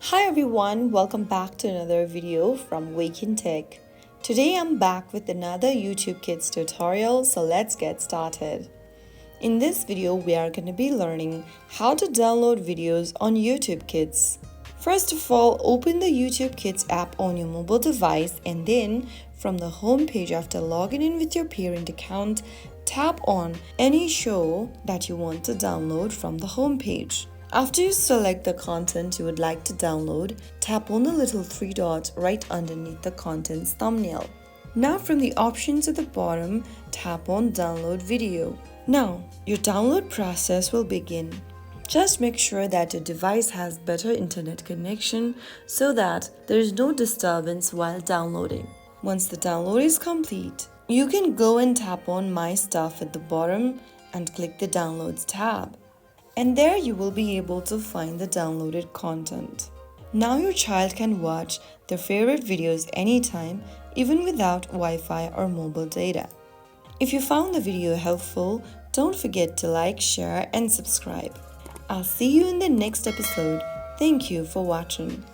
Hi everyone, welcome back to another video from Wake&Tech. Today I'm back with another YouTube Kids tutorial, so let's get started. In this video, we are going to be learning how to download videos on YouTube Kids. First of all, open the YouTube Kids app on your mobile device and then from the home page after logging in with your parent account, tap on any show that you want to download from the home page. After you select the content you would like to download, tap on the little three dots right underneath the content's thumbnail. Now from the options at the bottom, tap on Download Video. Now, your download process will begin. Just make sure that your device has better internet connection so that there is no disturbance while downloading. Once the download is complete, you can go and tap on My Stuff at the bottom and click the Downloads tab. And there you will be able to find the downloaded content. Now your child can watch their favorite videos anytime, even without Wi-Fi or mobile data. If you found the video helpful, don't forget to like, share and subscribe. I'll see you in the next episode. Thank you for watching.